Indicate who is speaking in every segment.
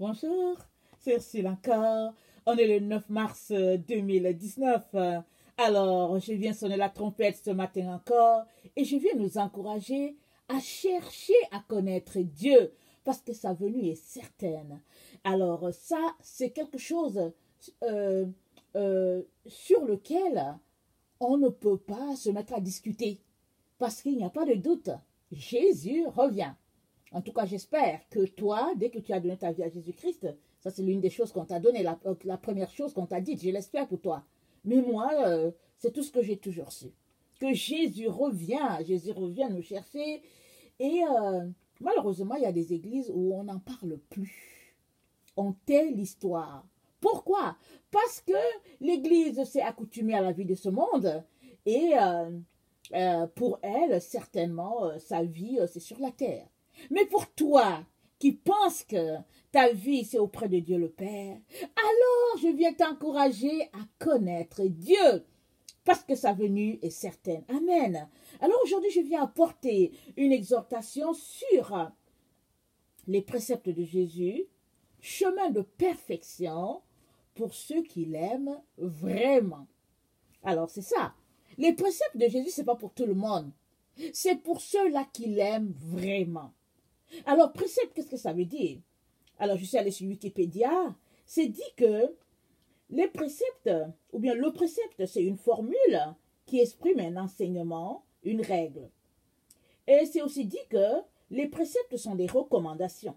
Speaker 1: Bonjour, c'est Ursule encore. On est le 9 mars 2019. Alors, je viens sonner la trompette ce matin encore et je viens nous encourager à chercher à connaître Dieu parce que sa venue est certaine. Alors, ça, c'est quelque chose sur lequel on ne peut pas se mettre à discuter parce qu'il n'y a pas de doute. Jésus revient. En tout cas, j'espère que toi, dès que tu as donné ta vie à Jésus-Christ, ça c'est l'une des choses qu'on t'a donné, la première chose qu'on t'a dite, je l'espère pour toi. Mais moi, c'est tout ce que j'ai toujours su. Que Jésus revient nous chercher. Et malheureusement, il y a des églises où on n'en parle plus. On tait l'histoire. Pourquoi? Parce que l'église s'est accoutumée à la vie de ce monde. Et pour elle, certainement, sa vie, c'est sur la terre. Mais pour toi qui penses que ta vie c'est auprès de Dieu le Père, alors je viens t'encourager à connaître Dieu parce que sa venue est certaine. Amen. Alors aujourd'hui je viens apporter une exhortation sur les préceptes de Jésus, chemin de perfection pour ceux qui l'aiment vraiment. Alors c'est ça. Les préceptes de Jésus, ce n'est pas pour tout le monde. C'est pour ceux-là qui l'aiment vraiment. Alors, précepte, qu'est-ce que ça veut dire? Alors, je suis allée sur Wikipédia. C'est dit que les préceptes, ou bien le précepte, c'est une formule qui exprime un enseignement, une règle. Et c'est aussi dit que les préceptes sont des recommandations.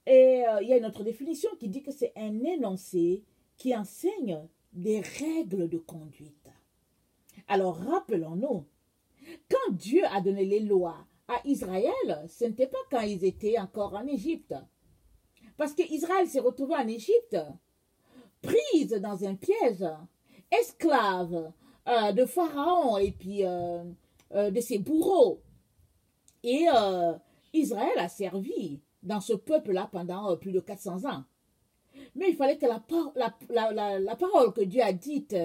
Speaker 1: Et il y a une autre définition qui dit que c'est un énoncé qui enseigne des règles de conduite. Alors, rappelons-nous, quand Dieu a donné les lois à Israël, ce n'était pas quand ils étaient encore en Égypte. Parce qu'Israël s'est retrouvé en Égypte, prise dans un piège, esclave de Pharaon et puis de ses bourreaux. Et Israël a servi dans ce peuple-là pendant plus de 400 ans. Mais il fallait que la parole que Dieu a dite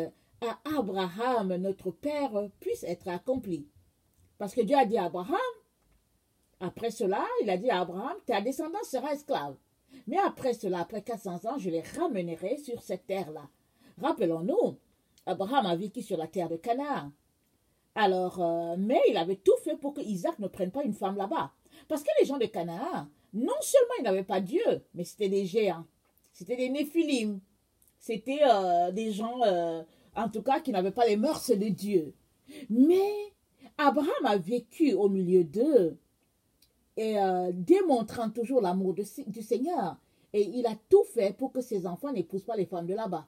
Speaker 1: à Abraham, notre père, puisse être accomplie. Parce que Dieu a dit à Abraham, après cela, il a dit à Abraham, ta descendance sera esclave. Mais après cela, après 400 ans, je les ramènerai sur cette terre-là. Rappelons-nous, Abraham a vécu sur la terre de Canaan. Alors, mais il avait tout fait pour que Isaac ne prenne pas une femme là-bas. Parce que les gens de Canaan, non seulement ils n'avaient pas Dieu, mais c'était des géants. C'était des néphilim. C'était des gens, en tout cas, qui n'avaient pas les mœurs de Dieu. Mais Abraham a vécu au milieu d'eux et démontrant toujours l'amour du Seigneur. Et il a tout fait pour que ses enfants n'épousent pas les femmes de là-bas.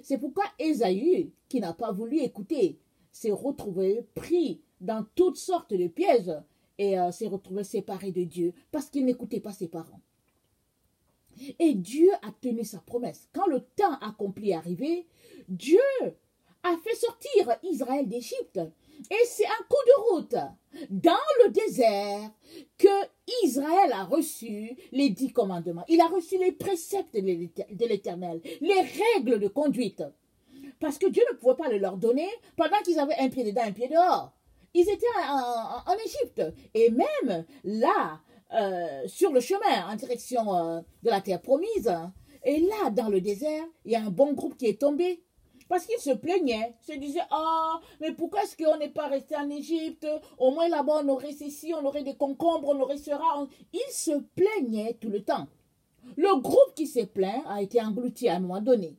Speaker 1: C'est pourquoi Ésaü, qui n'a pas voulu écouter, s'est retrouvé pris dans toutes sortes de pièges et s'est retrouvé séparé de Dieu parce qu'il n'écoutait pas ses parents. Et Dieu a tenu sa promesse. Quand le temps accompli est arrivé, Dieu a fait sortir Israël d'Égypte. Et c'est un coup de route dans le désert que Israël a reçu les 10 commandements. Il a reçu les préceptes de l'Éternel, les règles de conduite. Parce que Dieu ne pouvait pas le leur donner pendant qu'ils avaient un pied dedans, un pied dehors. Ils étaient en Égypte. Et même là, sur le chemin en direction de la terre promise, et là, dans le désert, il y a un bon groupe qui est tombé. Parce qu'ils se plaignaient, se disaient, ah, mais pourquoi est-ce qu'on n'est pas resté en Égypte? Au moins là-bas, on aurait ceci, on aurait des concombres, on aurait cela. Ils se plaignaient tout le temps. Le groupe qui s'est plaint a été englouti à un moment donné.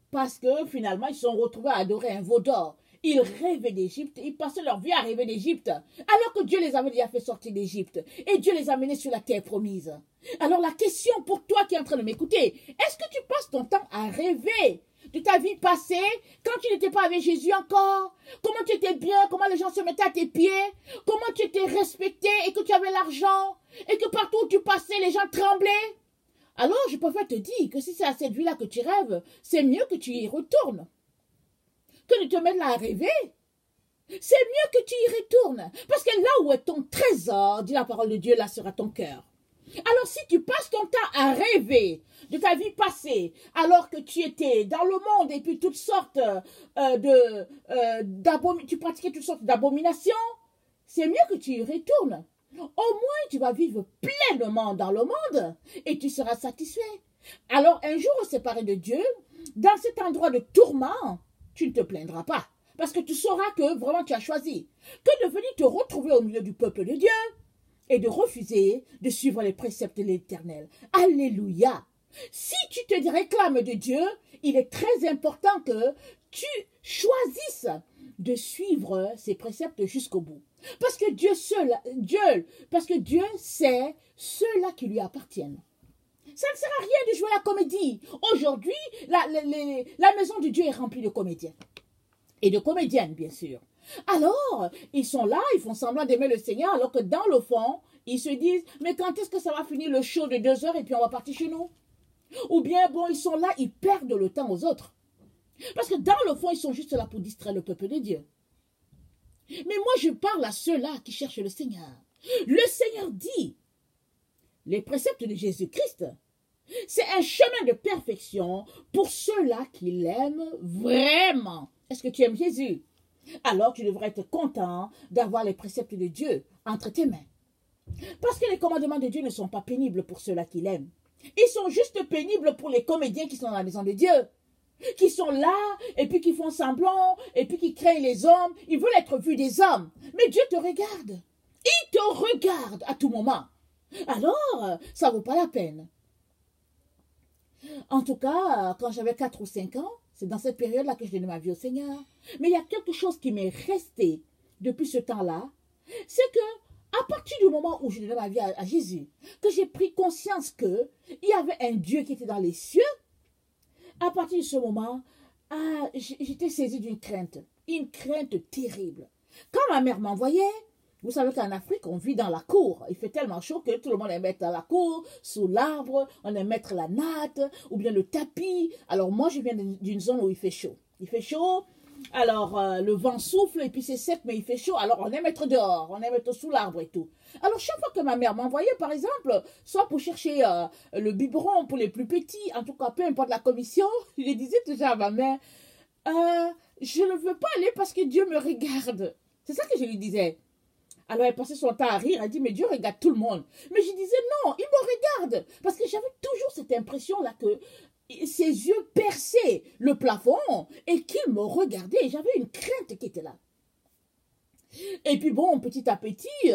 Speaker 1: Parce que finalement, ils se sont retrouvés à adorer un veau d'or. Ils rêvaient d'Égypte, ils passaient leur vie à rêver d'Égypte, alors que Dieu les avait déjà fait sortir d'Égypte. Et Dieu les a menés sur la terre promise. Alors la question pour toi qui es en train de m'écouter, est-ce que tu passes ton temps à rêver de ta vie passée, quand tu n'étais pas avec Jésus encore, comment tu étais bien, comment les gens se mettaient à tes pieds, comment tu étais respecté et que tu avais l'argent, et que partout où tu passais, les gens tremblaient? Alors, je préfère te dire que si c'est à cette vie-là que tu rêves, c'est mieux que tu y retournes, que de te mettre là à rêver. C'est mieux que tu y retournes, parce que là où est ton trésor, dit la parole de Dieu, là sera ton cœur. Alors si tu passes ton temps à rêver de ta vie passée, alors que tu étais dans le monde et puis toutes sortes tu pratiquais toutes sortes d'abominations, c'est mieux que tu y retournes au moins tu vas vivre pleinement dans le monde et tu seras satisfait. Alors un jour séparé de Dieu, dans cet endroit de tourment, tu ne te plaindras pas. Parce que tu sauras que vraiment tu as choisi que de venir te retrouver au milieu du peuple de Dieu et de refuser de suivre les préceptes de l'Éternel. Alléluia. Si tu te réclames de Dieu, il est très important que tu choisisses de suivre ses préceptes jusqu'au bout. Parce que Dieu sait ceux-là qui lui appartiennent. Ça ne sert à rien de jouer la comédie. Aujourd'hui, la maison de Dieu est remplie de comédiens. Et de comédiennes, bien sûr. Alors, ils sont là, ils font semblant d'aimer le Seigneur, alors que dans le fond, ils se disent, mais quand est-ce que ça va finir le show de 2 heures et puis on va partir chez nous? Ou bien, bon, ils sont là, ils perdent le temps aux autres. Parce que dans le fond, ils sont juste là pour distraire le peuple de Dieu. Mais moi, je parle à ceux-là qui cherchent le Seigneur. Le Seigneur dit, les préceptes de Jésus-Christ, c'est un chemin de perfection pour ceux-là qui l'aiment vraiment. Est-ce que tu aimes Jésus? Alors tu devrais être content d'avoir les préceptes de Dieu entre tes mains. Parce que les commandements de Dieu ne sont pas pénibles pour ceux-là qui l'aiment. Ils sont juste pénibles pour les comédiens qui sont dans la maison de Dieu. Qui sont là, et puis qui font semblant, et puis qui craignent les hommes. Ils veulent être vus des hommes. Mais Dieu te regarde. Il te regarde à tout moment. Alors, ça ne vaut pas la peine. En tout cas, quand j'avais 4 ou 5 ans, c'est dans cette période-là que je donnais ma vie au Seigneur. Mais il y a quelque chose qui m'est resté depuis ce temps-là, c'est que à partir du moment où je donnais ma vie à Jésus, que j'ai pris conscience qu'il y avait un Dieu qui était dans les cieux, à partir de ce moment, j'étais saisie d'une crainte, une crainte terrible. Quand ma mère m'envoyait, vous savez qu'en Afrique, on vit dans la cour. Il fait tellement chaud que tout le monde aime être dans la cour, sous l'arbre, on aime mettre la natte, ou bien le tapis. Alors moi, je viens d'une zone où il fait chaud. Il fait chaud, alors le vent souffle, et puis c'est sec, mais il fait chaud. Alors on aime être dehors, on aime être sous l'arbre et tout. Alors chaque fois que ma mère m'envoyait, par exemple, soit pour chercher le biberon pour les plus petits, en tout cas, peu importe la commission, je disais toujours à ma mère, je ne veux pas aller parce que Dieu me regarde. C'est ça que je lui disais. Alors elle passait son temps à rire, elle dit, mais Dieu regarde tout le monde. Mais je disais, non, il me regarde. Parce que j'avais toujours cette impression-là que ses yeux perçaient le plafond et qu'il me regardait. Et j'avais une crainte qui était là. Et puis bon, petit à petit,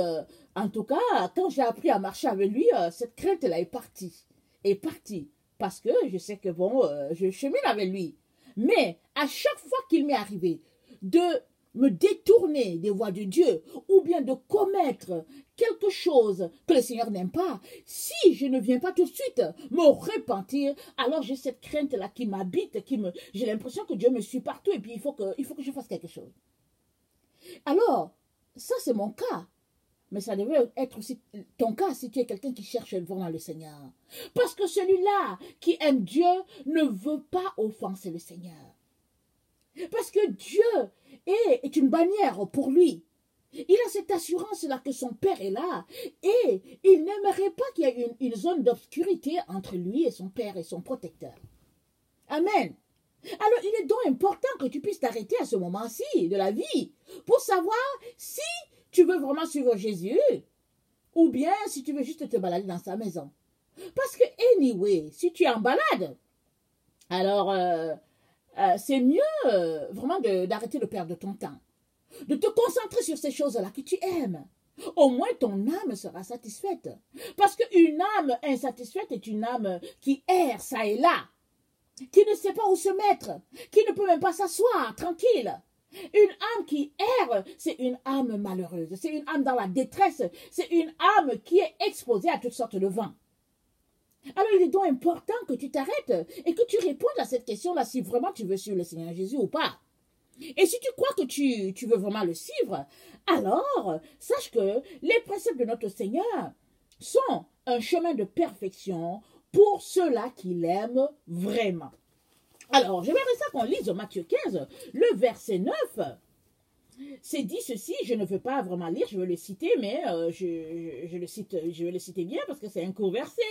Speaker 1: en tout cas, quand j'ai appris à marcher avec lui, cette crainte-là est partie. Est partie. Parce que je sais que bon, je chemine avec lui. Mais à chaque fois qu'il m'est arrivé de me détourner des voies de Dieu ou bien de commettre quelque chose que le Seigneur n'aime pas, si je ne viens pas tout de suite me repentir, alors j'ai cette crainte-là qui m'habite, j'ai l'impression que Dieu me suit partout et puis il faut que je fasse quelque chose. Alors, ça c'est mon cas. Mais ça devrait être aussi ton cas si tu es quelqu'un qui cherche vraiment le Seigneur. Parce que celui-là qui aime Dieu ne veut pas offenser le Seigneur. Parce que Dieu est une bannière pour lui. Il a cette assurance-là que son Père est là. Et il n'aimerait pas qu'il y ait une zone d'obscurité entre lui et son Père et son protecteur. Amen. Alors, il est donc important que tu puisses t'arrêter à ce moment-ci de la vie pour savoir si tu veux vraiment suivre Jésus ou bien si tu veux juste te balader dans sa maison. Parce que, anyway, si tu es en balade, alors c'est mieux vraiment d'arrêter de perdre ton temps, de te concentrer sur ces choses-là que tu aimes. Au moins ton âme sera satisfaite. Parce qu'une âme insatisfaite est une âme qui erre ça et là, qui ne sait pas où se mettre, qui ne peut même pas s'asseoir tranquille. Une âme qui erre, c'est une âme malheureuse, c'est une âme dans la détresse, c'est une âme qui est exposée à toutes sortes de vents. Alors il est donc important que tu t'arrêtes et que tu répondes à cette question-là si vraiment tu veux suivre le Seigneur Jésus ou pas. Et si tu crois que tu veux vraiment le suivre, alors sache que les préceptes de notre Seigneur sont un chemin de perfection pour ceux-là qui l'aiment vraiment. Alors, j'aimerais ça qu'on lise Matthieu 15, le verset 9. C'est dit ceci, je ne veux pas vraiment lire, je veux le citer, mais je vais le citer bien parce que c'est un court verset.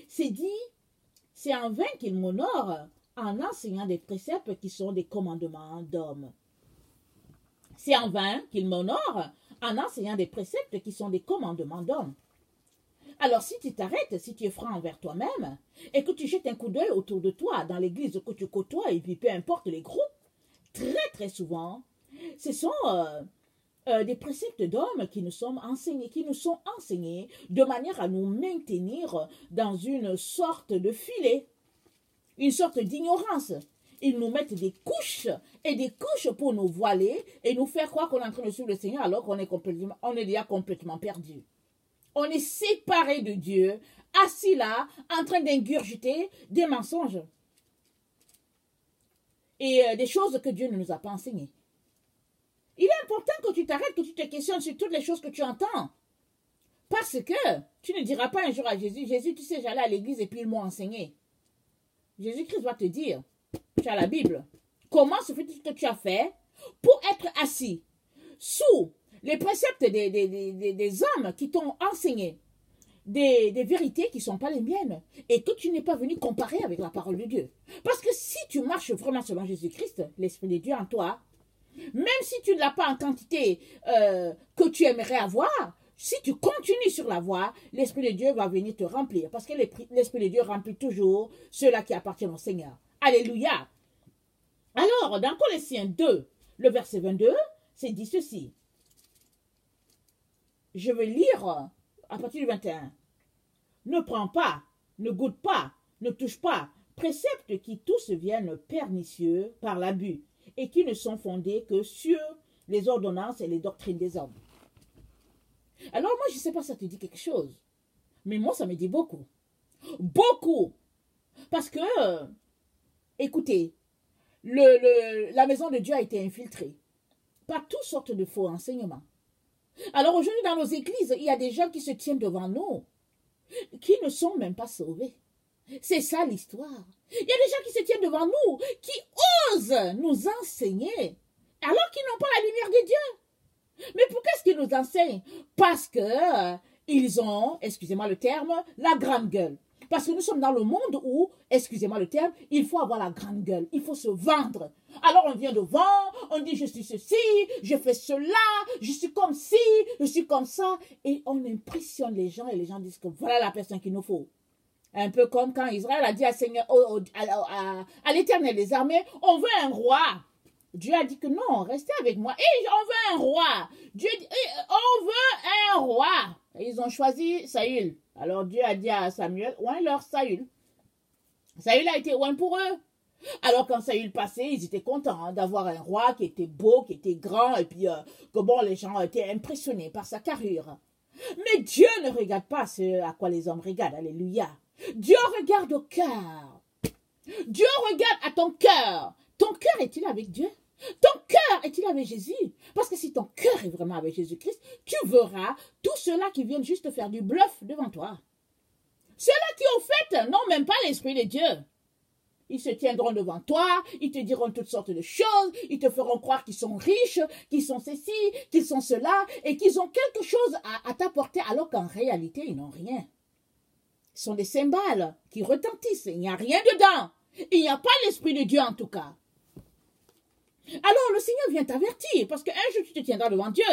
Speaker 1: C'est dit, c'est en vain qu'il m'honore en enseignant des préceptes qui sont des commandements d'hommes. C'est en vain qu'il m'honore en enseignant des préceptes qui sont des commandements d'hommes. Alors si tu t'arrêtes, si tu es franc envers toi-même, et que tu jettes un coup d'œil autour de toi, dans l'église que tu côtoies, et puis peu importe les groupes, très très souvent, ce sont des préceptes d'hommes qui nous sont enseignés de manière à nous maintenir dans une sorte de filet, une sorte d'ignorance. Ils nous mettent des couches et des couches pour nous voiler et nous faire croire qu'on est en train de suivre le Seigneur alors qu'on est déjà complètement perdu. On est séparé de Dieu, assis là, en train d'ingurgiter des mensonges et des choses que Dieu ne nous a pas enseignées. Il est important que tu t'arrêtes, que tu te questionnes sur toutes les choses que tu entends. Parce que tu ne diras pas un jour à Jésus, Jésus, tu sais, j'allais à l'église et puis ils m'ont enseigné. Jésus-Christ va te dire, tu as la Bible, comment se fait-il que tu as fait pour être assis sous les préceptes des hommes qui t'ont enseigné des vérités qui ne sont pas les miennes et que tu n'es pas venu comparer avec la parole de Dieu. Parce que si tu marches vraiment selon Jésus-Christ, l'Esprit de Dieu en toi, même si tu ne l'as pas en quantité que tu aimerais avoir, si tu continues sur la voie, l'Esprit de Dieu va venir te remplir. Parce que l'Esprit de Dieu remplit toujours ceux-là qui appartiennent au Seigneur. Alléluia. Alors, dans Colossiens 2, le verset 22, c'est dit ceci. Je vais lire à partir du 21. Ne prends pas, ne goûte pas, ne touche pas, préceptes qui tous viennent pernicieux par l'abus et qui ne sont fondés que sur les ordonnances et les doctrines des hommes. Alors moi, je ne sais pas si ça te dit quelque chose, mais moi, ça me dit beaucoup. Beaucoup. Parce que, écoutez, la maison de Dieu a été infiltrée par toutes sortes de faux enseignements. Alors aujourd'hui, dans nos églises, il y a des gens qui se tiennent devant nous, qui ne sont même pas sauvés. C'est ça l'histoire. Il y a des gens qui se tiennent devant nous, qui osent nous enseigner, alors qu'ils n'ont pas la lumière de Dieu. Mais pourquoi est-ce qu'ils nous enseignent? Parce que ils ont, excusez-moi le terme, la grande gueule. Parce que nous sommes dans le monde où, excusez-moi le terme, il faut avoir la grande gueule, il faut se vendre. Alors on vient devant, on dit je suis ceci, je fais cela, je suis comme ci, je suis comme ça. Et on impressionne les gens et les gens disent que voilà la personne qu'il nous faut. Un peu comme quand Israël a dit à l'Éternel des armées, on veut un roi. Dieu a dit que non, restez avec moi. Et on veut un roi. Dieu dit, on veut un roi. Et ils ont choisi Saül. Alors Dieu a dit à Samuel, oint-leur Saül. Saül a été oint pour eux. Alors quand Saül passait, ils étaient contents d'avoir un roi qui était beau, qui était grand, et puis que bon, les gens étaient impressionnés par sa carrure. Mais Dieu ne regarde pas ce à quoi les hommes regardent. Alléluia. Dieu regarde au cœur. Dieu regarde à ton cœur. Ton cœur est-il avec Dieu? Ton cœur est-il avec Jésus? Parce que si ton cœur est vraiment avec Jésus-Christ, tu verras tous ceux-là qui viennent juste faire du bluff devant toi. Ceux-là qui, au fait, n'ont même pas l'Esprit de Dieu. Ils se tiendront devant toi, ils te diront toutes sortes de choses, ils te feront croire qu'ils sont riches, qu'ils sont ceci, qu'ils sont cela, et qu'ils ont quelque chose à t'apporter, alors qu'en réalité, ils n'ont rien. Ce sont des cymbales qui retentissent, il n'y a rien dedans. Il n'y a pas l'Esprit de Dieu en tout cas. Alors le Seigneur vient t'avertir, parce qu'un jour tu te tiendras devant Dieu.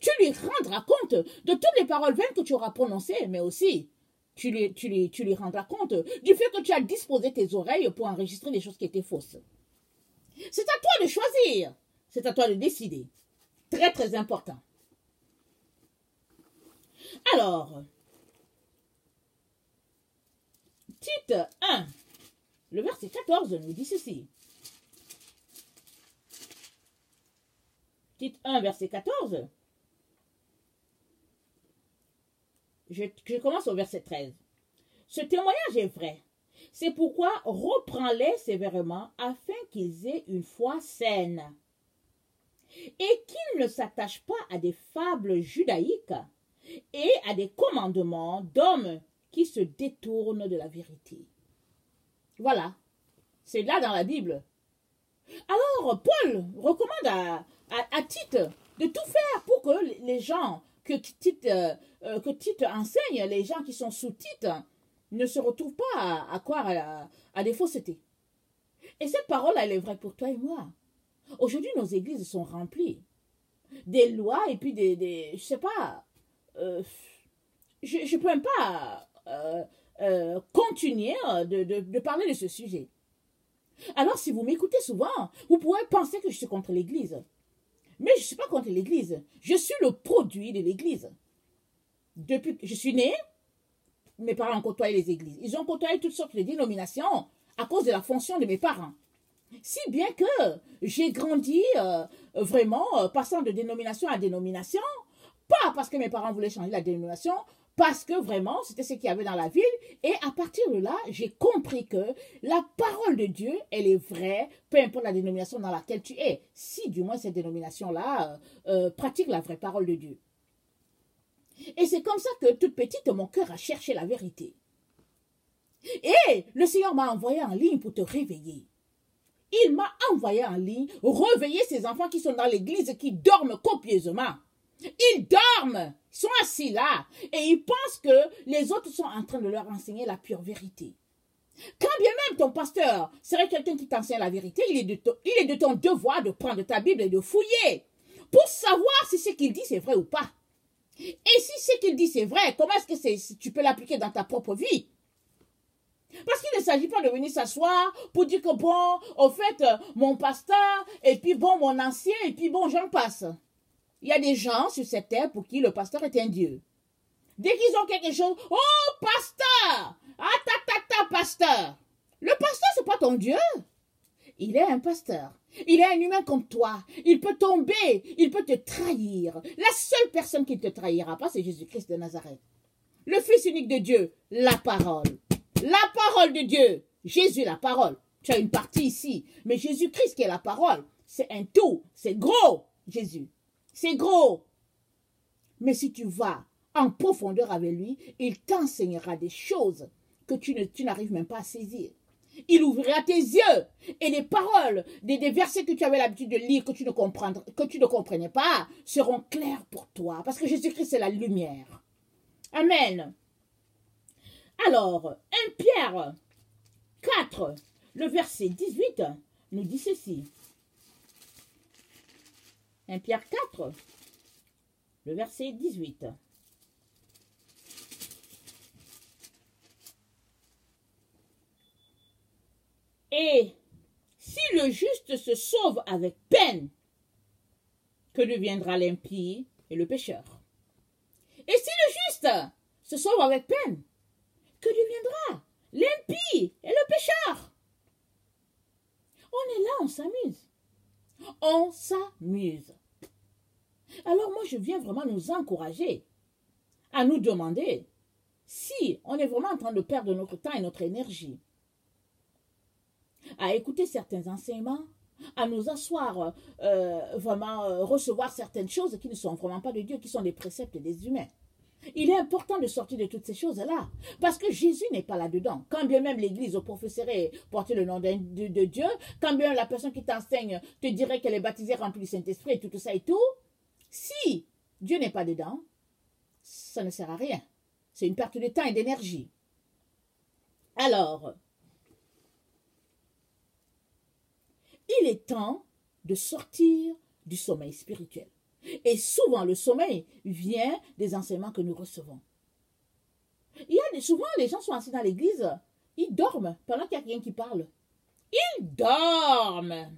Speaker 1: Tu lui rendras compte de toutes les paroles vaines que tu auras prononcées, mais aussi tu lui rendras compte du fait que tu as disposé tes oreilles pour enregistrer des choses qui étaient fausses. C'est à toi de choisir. C'est à toi de décider. Très, très important. Alors, Tite 1, le verset 14 nous dit ceci. Tite 1, verset 14. Je commence au verset 13. Ce témoignage est vrai. C'est pourquoi reprends-les sévèrement afin qu'ils aient une foi saine et qu'ils ne s'attachent pas à des fables judaïques et à des commandements d'hommes qui se détournent de la vérité. Voilà, c'est là dans la Bible. Alors, Paul recommande à Tite de tout faire pour que les gens que Tite enseigne, les gens qui sont sous Tite, ne se retrouvent pas à croire à des faussetés. Et cette parole, elle est vraie pour toi et moi. Aujourd'hui, nos églises sont remplies des lois et puis je sais pas, je ne peux même pas continuer de parler de ce sujet. Alors, si vous m'écoutez souvent, vous pourrez penser que je suis contre l'Église. Mais je ne suis pas contre l'Église. Je suis le produit de l'Église. Depuis que je suis né, mes parents ont côtoyé les églises. Ils ont côtoyé toutes sortes de dénominations à cause de la fonction de mes parents. Si bien que j'ai grandi vraiment passant de dénomination à dénomination, pas parce que mes parents voulaient changer la dénomination, parce que vraiment c'était ce qu'il y avait dans la ville. Et à partir de là, j'ai compris que la parole de Dieu, elle est vraie, peu importe la dénomination dans laquelle tu es. Si du moins cette dénomination-là pratique la vraie parole de Dieu. Et c'est comme ça que toute petite, mon cœur a cherché la vérité. Et le Seigneur m'a envoyé en ligne pour te réveiller. Il m'a envoyé en ligne réveiller ces enfants qui sont dans l'église, qui dorment copieusement. Ils dorment, ils sont assis là et ils pensent que les autres sont en train de leur enseigner la pure vérité. Quand bien même ton pasteur serait quelqu'un qui t'enseigne la vérité, il est de ton devoir de prendre ta Bible et de fouiller pour savoir si ce qu'il dit c'est vrai ou pas. Et si ce qu'il dit c'est vrai, comment est-ce que tu peux l'appliquer dans ta propre vie? Parce qu'il ne s'agit pas de venir s'asseoir pour dire que bon, au fait, mon pasteur, et puis bon, mon ancien, et puis bon, j'en passe. Il y a des gens sur cette terre pour qui le pasteur est un dieu. Dès qu'ils ont quelque chose, oh, pasteur! Ah, pasteur! Le pasteur, c'est pas ton dieu. Il est un pasteur. Il est un humain comme toi. Il peut tomber. Il peut te trahir. La seule personne qui ne te trahira pas, c'est Jésus-Christ de Nazareth. Le Fils unique de Dieu, la parole. La parole de Dieu. Jésus, la parole. Tu as une partie ici. Mais Jésus-Christ qui est la parole, c'est un tout. C'est gros, Jésus. C'est gros. Mais si tu vas en profondeur avec lui, il t'enseignera des choses que tu n'arrives même pas à saisir. Il ouvrira tes yeux et les paroles, des versets que tu avais l'habitude de lire, que tu ne comprenais pas, seront clairs pour toi. Parce que Jésus-Christ, c'est la lumière. Amen. Alors, 1 Pierre 4, le verset 18, nous dit ceci. 1 Pierre 4, le verset 18. Et si le juste se sauve avec peine, que deviendra l'impie et le pécheur? Et si le juste se sauve avec peine, que deviendra l'impie et le pécheur? On est là, on s'amuse. On s'amuse. Alors moi, je viens vraiment nous encourager à nous demander si on est vraiment en train de perdre notre temps et notre énergie à écouter certains enseignements, à nous asseoir, vraiment recevoir certaines choses qui ne sont vraiment pas de Dieu, qui sont des préceptes des humains. Il est important de sortir de toutes ces choses-là, parce que Jésus n'est pas là-dedans. Quand bien même l'Église professerait porter le nom de Dieu, quand bien la personne qui t'enseigne te dirait qu'elle est baptisée, remplie du Saint-Esprit et tout ça et tout, si Dieu n'est pas dedans, ça ne sert à rien. C'est une perte de temps et d'énergie. Alors, il est temps de sortir du sommeil spirituel. Et souvent, le sommeil vient des enseignements que nous recevons. Souvent, les gens sont assis dans l'église, ils dorment pendant qu'il y a quelqu'un qui parle. Ils dorment.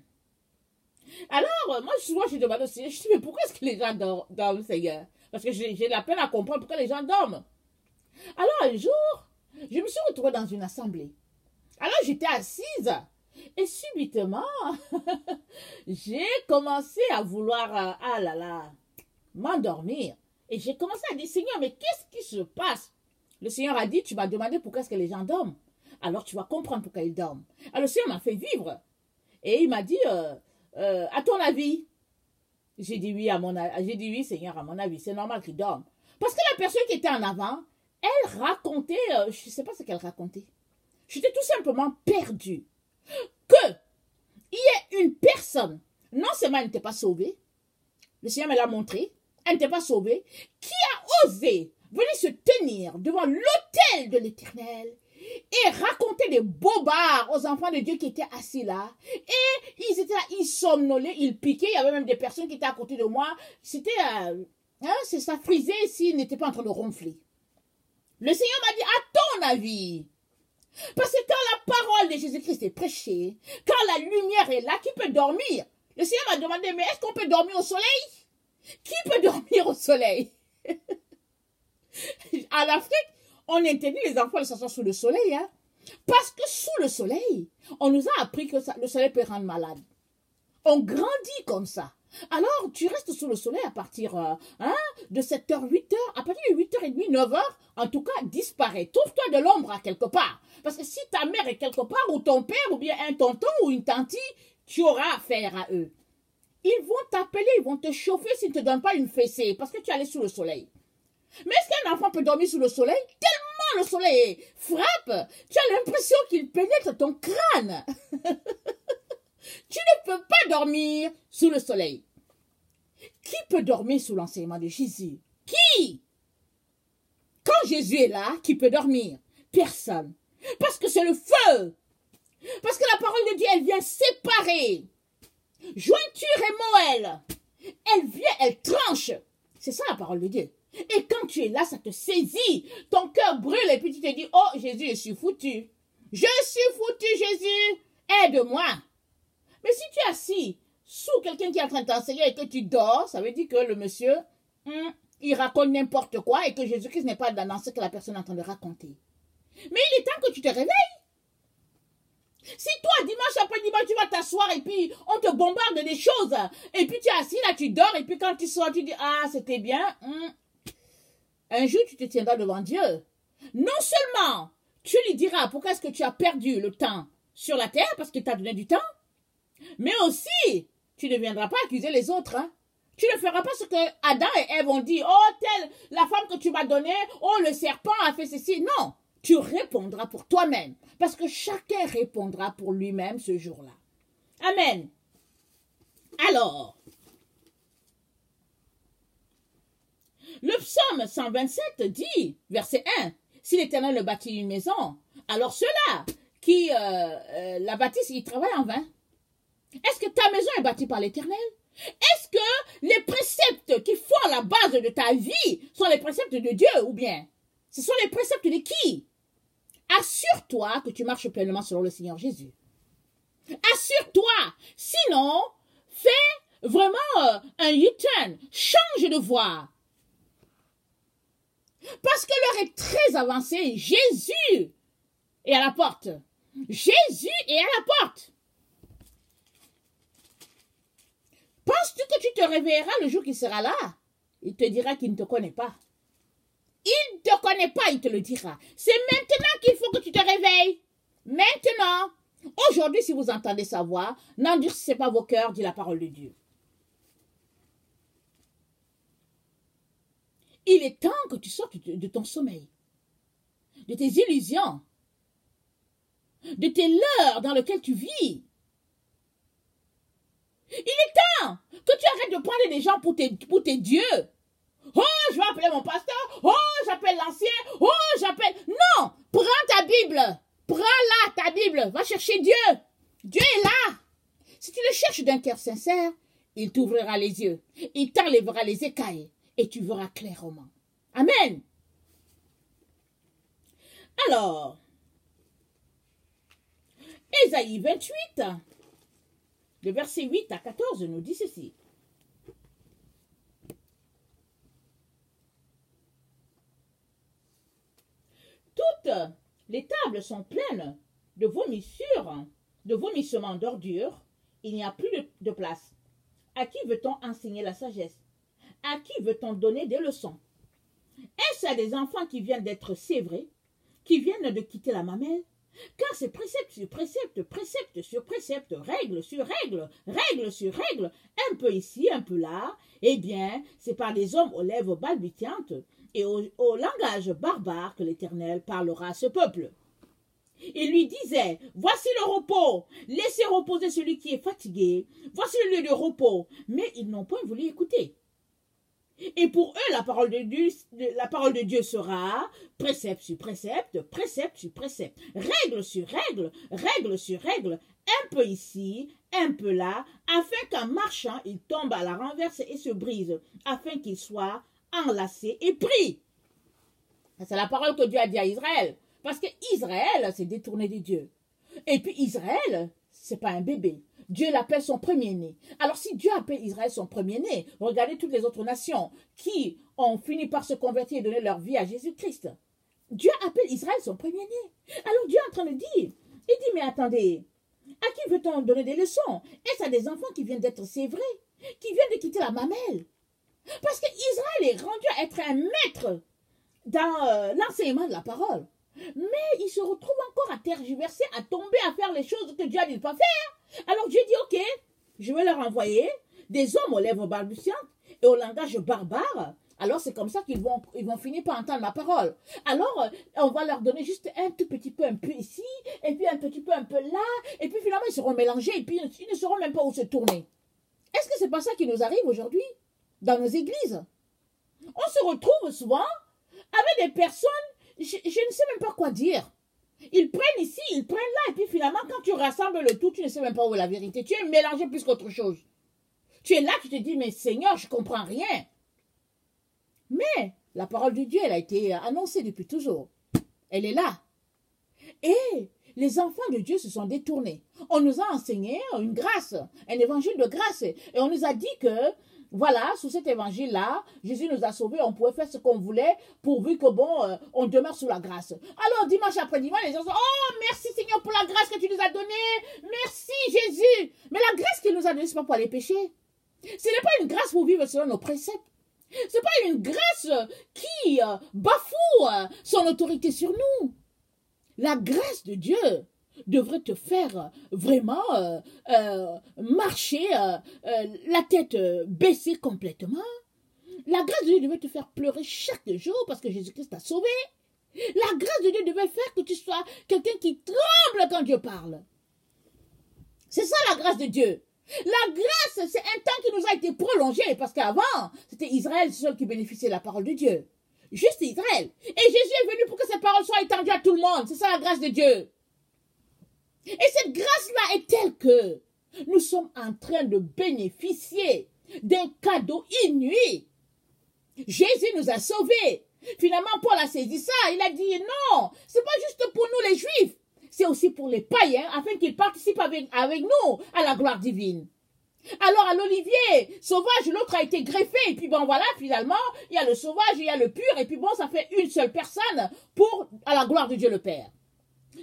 Speaker 1: Alors, moi, souvent, je demande aussi, je dis, mais pourquoi est-ce que les gens dorment, Seigneur? Parce que j'ai la peine à comprendre pourquoi les gens dorment. Alors, un jour, je me suis retrouvée dans une assemblée. Alors, j'étais assise. Et subitement, j'ai commencé à vouloir, m'endormir. Et j'ai commencé à dire, Seigneur, mais qu'est-ce qui se passe? Le Seigneur a dit, tu m'as demandé pourquoi est-ce que les gens dorment. Alors tu vas comprendre pourquoi ils dorment. Alors le Seigneur m'a fait vivre. Et il m'a dit, à ton avis? J'ai dit oui, Seigneur, à mon avis, c'est normal qu'ils dorment. Parce que la personne qui était en avant, elle racontait, je ne sais pas ce qu'elle racontait. J'étais tout simplement perdue. Il y ait une personne, non seulement elle n'était pas sauvée, le Seigneur me l'a montré, elle n'était pas sauvée, qui a osé venir se tenir devant l'autel de l'Éternel et raconter des bobards aux enfants de Dieu qui étaient assis là. Et ils étaient là, ils somnolaient, ils piquaient. Il y avait même des personnes qui étaient à côté de moi. C'était, c'est ça frisait s'ils n'étaient pas en train de ronfler. Le Seigneur m'a dit, à ton avis, parce que quand la parole de Jésus-Christ est prêchée, quand la lumière est là, qui peut dormir? Le Seigneur m'a demandé, mais est-ce qu'on peut dormir au soleil? Qui peut dormir au soleil? En Afrique, on interdit les enfants de s'asseoir sous le soleil, hein? Parce que sous le soleil, on nous a appris que le soleil peut rendre malade. On grandit comme ça. Alors, tu restes sous le soleil à partir de 7h, 8h, à partir de 8h30, 9h, en tout cas, disparaît. Trouve-toi de l'ombre à quelque part. Parce que si ta mère est quelque part, ou ton père, ou bien un tonton, ou une tante, tu auras affaire à eux. Ils vont t'appeler, ils vont te chauffer s'ils ne te donnent pas une fessée, parce que tu es allé sous le soleil. Mais est-ce qu'un enfant peut dormir sous le soleil? Tellement le soleil frappe, tu as l'impression qu'il pénètre ton crâne. Tu ne peux pas dormir sous le soleil. Qui peut dormir sous l'enseignement de Jésus? Qui? Quand Jésus est là, qui peut dormir? Personne. Parce que c'est le feu. Parce que la parole de Dieu, elle vient séparer. Jointure et moelle. Elle vient, elle tranche. C'est ça la parole de Dieu. Et quand tu es là, ça te saisit. Ton cœur brûle et puis tu te dis, oh Jésus, je suis foutu. Je suis foutu, Jésus. Aide-moi. Mais si tu es assis sous quelqu'un qui est en train de t'enseigner et que tu dors, ça veut dire que le monsieur, il raconte n'importe quoi et que Jésus-Christ n'est pas dans ce que la personne est en train de raconter. Mais il est temps que tu te réveilles. Si toi, dimanche après dimanche, tu vas t'asseoir et puis on te bombarde des choses, et puis tu es assis là, tu dors, et puis quand tu sors, tu dis, ah, c'était bien. Un jour, tu te tiendras devant Dieu. Non seulement, tu lui diras pourquoi est-ce que tu as perdu le temps sur la terre, parce que tu as donné du temps, mais aussi, tu ne viendras pas accuser les autres. Hein. Tu ne feras pas ce que Adam et Ève ont dit. Oh, telle, la femme que tu m'as donnée, oh, le serpent a fait ceci. Non, tu répondras pour toi-même. Parce que chacun répondra pour lui-même ce jour-là. Amen. Alors, le psaume 127 dit, verset 1, si l'Éternel bâtit une maison, alors ceux-là qui la bâtissent, ils travaillent en vain. Est-ce que ta maison est bâtie par l'Éternel? Est-ce que les préceptes qui font la base de ta vie sont les préceptes de Dieu ou bien ce sont les préceptes de qui? Assure-toi que tu marches pleinement selon le Seigneur Jésus. Assure-toi. Sinon, fais vraiment un U-turn. Change de voie. Parce que l'heure est très avancée. Jésus est à la porte. Jésus est à la porte. Penses-tu que tu te réveilleras le jour qu'il sera là? Il te dira qu'il ne te connaît pas. Il ne te connaît pas, il te le dira. C'est maintenant qu'il faut que tu te réveilles. Maintenant. Aujourd'hui, si vous entendez sa voix, n'endurcissez pas vos cœurs, dit la parole de Dieu. Il est temps que tu sortes de ton sommeil, de tes illusions, de tes leurres dans lesquelles tu vis. Il est temps que tu arrêtes de prendre des gens pour tes dieux. Oh, je vais appeler mon pasteur. Oh, j'appelle l'ancien. Oh, j'appelle... Non, prends ta Bible. Prends-la, ta Bible. Va chercher Dieu. Dieu est là. Si tu le cherches d'un cœur sincère, il t'ouvrira les yeux. Il t'enlèvera les écailles et tu verras clairement. Amen. Alors, Ésaïe 28, le verset 8 à 14 nous dit ceci. Toutes les tables sont pleines de vomissures, de vomissements d'ordures. Il n'y a plus de place. À qui veut-on enseigner la sagesse? À qui veut-on donner des leçons? Est-ce à des enfants qui viennent d'être sévrés, qui viennent de quitter la mamelle? Car c'est précepte sur précepte, précepte sur précepte, règle sur règle, règle sur règle, un peu ici, un peu là. Eh bien, c'est par des hommes aux lèvres balbutiantes et au langage barbare que l'Éternel parlera à ce peuple. Il lui disait, voici le repos, laissez reposer celui qui est fatigué, voici le lieu de repos. Mais ils n'ont point voulu écouter. Et pour eux, la parole de Dieu sera précepte sur précepte, précepte sur précepte, règle sur règle, règle sur règle, un peu ici, un peu là, afin qu'en marchant, il tombe à la renverse et se brise, afin qu'il soit enlacé et pris. C'est la parole que Dieu a dit à Israël. Parce que Israël s'est détourné de Dieu. Et puis Israël, c'est pas un bébé. Dieu l'appelle son premier-né. Alors si Dieu appelle Israël son premier-né, regardez toutes les autres nations qui ont fini par se convertir et donner leur vie à Jésus-Christ. Dieu appelle Israël son premier-né. Alors Dieu est en train de dire, il dit, mais attendez, à qui veut-on donner des leçons? Est-ce à des enfants qui viennent d'être sévrés, qui viennent de quitter la mamelle? Parce que Israël est rendu à être un maître dans l'enseignement de la parole. Mais il se retrouve encore à tergiverser, à tomber, à faire les choses que Dieu a dit de ne pas faire. Alors Dieu dit, ok, je vais leur envoyer des hommes aux lèvres balbutiantes et au langage barbare. Alors c'est comme ça qu'ils vont finir par entendre ma parole. Alors on va leur donner juste un tout petit peu, un peu ici, et puis un petit peu, un peu là, et puis finalement ils seront mélangés, et puis ils ne sauront même pas où se tourner. Est-ce que c'est pas ça qui nous arrive aujourd'hui dans nos églises? On se retrouve souvent avec des personnes, je ne sais même pas quoi dire. Ils prennent ici, ils prennent là, et puis finalement, quand tu rassembles le tout, tu ne sais même pas où est la vérité. Tu es mélangé plus qu'autre chose. Tu es là, tu te dis, mais Seigneur, je ne comprends rien. Mais la parole de Dieu, elle a été annoncée depuis toujours. Elle est là. Et les enfants de Dieu se sont détournés. On nous a enseigné une grâce, un évangile de grâce. Et on nous a dit que, voilà, sous cet évangile-là, Jésus nous a sauvés, on pouvait faire ce qu'on voulait, pourvu que, bon, on demeure sous la grâce. Alors, dimanche après dimanche, les gens sont, oh, merci Seigneur pour la grâce que tu nous as donnée. Merci Jésus. Mais la grâce qu'il nous a donnée, ce n'est pas pour les péchés. Ce n'est pas une grâce pour vivre selon nos préceptes. Ce n'est pas une grâce qui bafoue son autorité sur nous. La grâce de Dieu devrait te faire vraiment marcher la tête baissée complètement. La grâce de Dieu devait te faire pleurer chaque jour parce que Jésus-Christ t'a sauvé. La grâce de Dieu devait faire que tu sois quelqu'un qui tremble quand Dieu parle. C'est ça la grâce de Dieu. La grâce, c'est un temps qui nous a été prolongé parce qu'avant, c'était Israël seul qui bénéficiait de la parole de Dieu. Juste Israël. Et Jésus est venu pour que cette parole soit étendue à tout le monde. C'est ça la grâce de Dieu. Et cette grâce-là est telle que nous sommes en train de bénéficier d'un cadeau inouï. Jésus nous a sauvés. Finalement, Paul a saisi ça. Il a dit non, c'est pas juste pour nous les Juifs. C'est aussi pour les païens afin qu'ils participent avec nous à la gloire divine. Alors à l'olivier sauvage, l'autre a été greffé. Et puis bon voilà, finalement, il y a le sauvage, il y a le pur. Et puis bon, ça fait une seule personne à la gloire de Dieu le Père.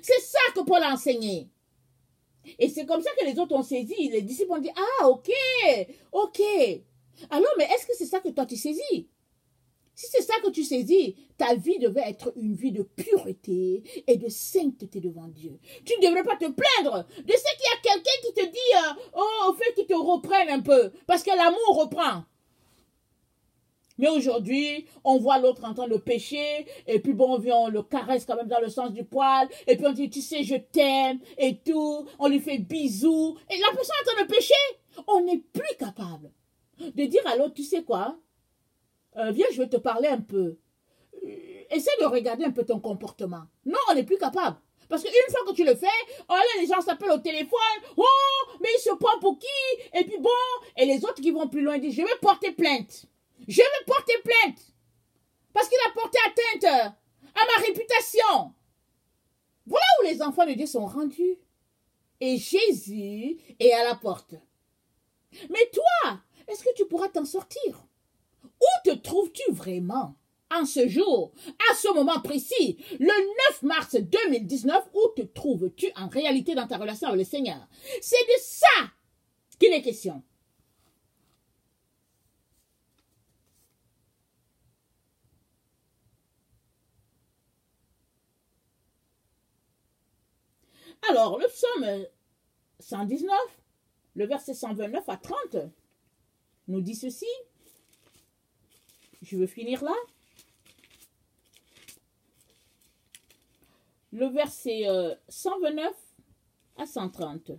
Speaker 1: C'est ça que Paul a enseigné. Et c'est comme ça que les autres ont saisi. Les disciples ont dit, ah ok, ok. Alors mais est-ce que c'est ça que toi tu saisis? Si c'est ça que tu saisis, ta vie devait être une vie de pureté et de sainteté devant Dieu. Tu ne devrais pas te plaindre de ce qu'il y a quelqu'un qui te dit, oh, au fait qu'il te reprenne un peu, parce que l'amour reprend. Mais aujourd'hui, on voit l'autre en train de pécher, et puis bon, on le caresse quand même dans le sens du poil, et puis on dit, tu sais, je t'aime, et tout, on lui fait bisous, et la personne est en train de pécher. On n'est plus capable de dire à l'autre, tu sais quoi? Viens, je vais te parler un peu. Essaie de regarder un peu ton comportement. Non, on n'est plus capable. Parce qu'une fois que tu le fais, oh là, les gens s'appellent au téléphone. Oh, mais il se prend pour qui? Et puis bon, et les autres qui vont plus loin disent, je vais porter plainte. Je vais porter plainte. Parce qu'il a porté atteinte à ma réputation. Voilà où les enfants de Dieu sont rendus. Et Jésus est à la porte. Mais toi, est-ce que tu pourras t'en sortir? Où te trouves-tu vraiment en ce jour, à ce moment précis, le 9 mars 2019, où te trouves-tu en réalité dans ta relation avec le Seigneur? C'est de ça qu'il est question. Alors, le psaume 119, le verset 129 à 30, nous dit ceci. Je veux finir là. Le verset 129 à 130.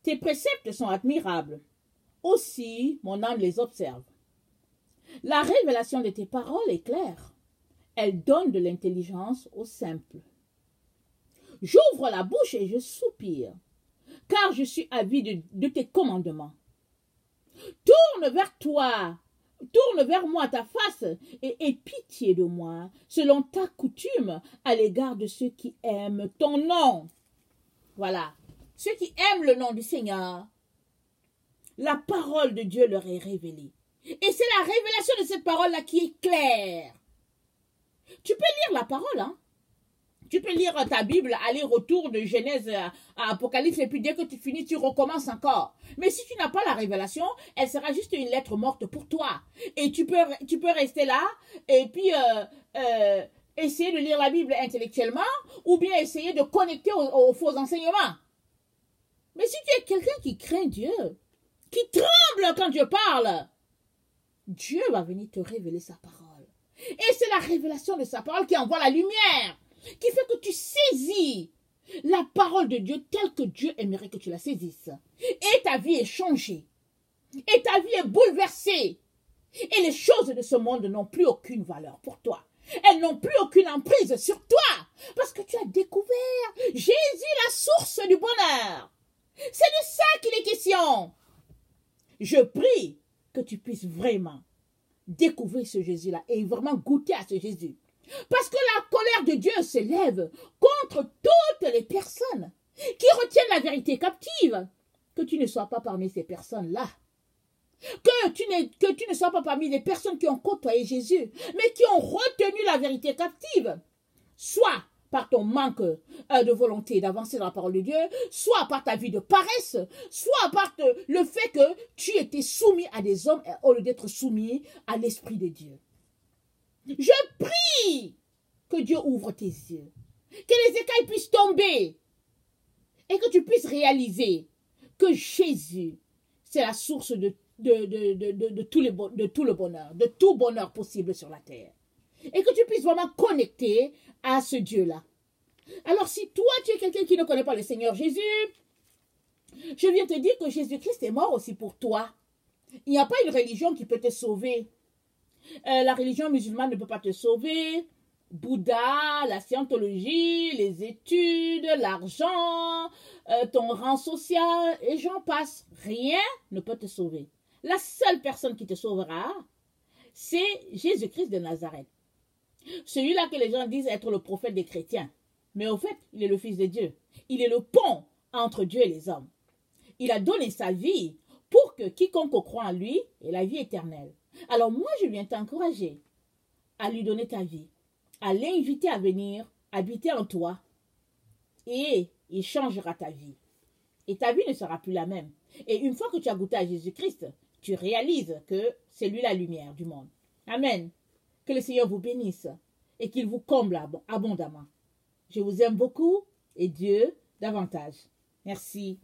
Speaker 1: Tes préceptes sont admirables. Aussi, mon âme les observe. La révélation de tes paroles est claire. Elle donne de l'intelligence aux simples. J'ouvre la bouche et je soupire, car je suis avide de tes commandements. Tourne vers toi, tourne vers moi ta face et aie pitié de moi, selon ta coutume à l'égard de ceux qui aiment ton nom. Voilà, ceux qui aiment le nom du Seigneur, la parole de Dieu leur est révélée. Et c'est la révélation de cette parole-là qui est claire. Tu peux lire la parole, hein? Tu peux lire ta Bible, aller-retour de Genèse à Apocalypse, et puis dès que tu finis, tu recommences encore. Mais si tu n'as pas la révélation, elle sera juste une lettre morte pour toi. Et tu peux rester là, et puis essayer de lire la Bible intellectuellement, ou bien essayer de connecter aux faux enseignements. Mais si tu es quelqu'un qui craint Dieu, qui tremble quand Dieu parle, Dieu va venir te révéler sa parole. Et c'est la révélation de sa parole qui envoie la lumière, qui fait que tu saisis la parole de Dieu telle que Dieu aimerait que tu la saisisses. Et ta vie est changée. Et ta vie est bouleversée. Et les choses de ce monde n'ont plus aucune valeur pour toi. Elles n'ont plus aucune emprise sur toi. Parce que tu as découvert Jésus, la source du bonheur. C'est de ça qu'il est question. Je prie que tu puisses vraiment découvrir ce Jésus-là et vraiment goûter à ce Jésus. Parce que la colère de Dieu s'élève contre toutes les personnes qui retiennent la vérité captive. Que tu ne sois pas parmi ces personnes-là. Que tu ne sois pas parmi les personnes qui ont côtoyé Jésus, mais qui ont retenu la vérité captive. Soit par ton manque de volonté d'avancer dans la parole de Dieu, soit par ta vie de paresse, soit par le fait que tu étais soumis à des hommes au lieu d'être soumis à l'Esprit de Dieu. Je prie que Dieu ouvre tes yeux, que les écailles puissent tomber et que tu puisses réaliser que Jésus, c'est la source de tout le bonheur, de tout bonheur possible sur la terre. Et que tu puisses vraiment connecter à ce Dieu-là. Alors si toi, tu es quelqu'un qui ne connaît pas le Seigneur Jésus, je viens te dire que Jésus-Christ est mort aussi pour toi. Il n'y a pas une religion qui peut te sauver. La religion musulmane ne peut pas te sauver. Bouddha, la scientologie, les études, l'argent, ton rang social, et j'en passe. Rien ne peut te sauver. La seule personne qui te sauvera, c'est Jésus-Christ de Nazareth. Celui-là que les gens disent être le prophète des chrétiens. Mais au fait, il est le Fils de Dieu. Il est le pont entre Dieu et les hommes. Il a donné sa vie pour que quiconque croit en lui ait la vie éternelle. Alors moi, je viens t'encourager à lui donner ta vie, à l'inviter à venir habiter en toi, et il changera ta vie. Et ta vie ne sera plus la même. Et une fois que tu as goûté à Jésus-Christ, tu réalises que c'est lui la lumière du monde. Amen. Que le Seigneur vous bénisse et qu'il vous comble abondamment. Je vous aime beaucoup et Dieu davantage. Merci.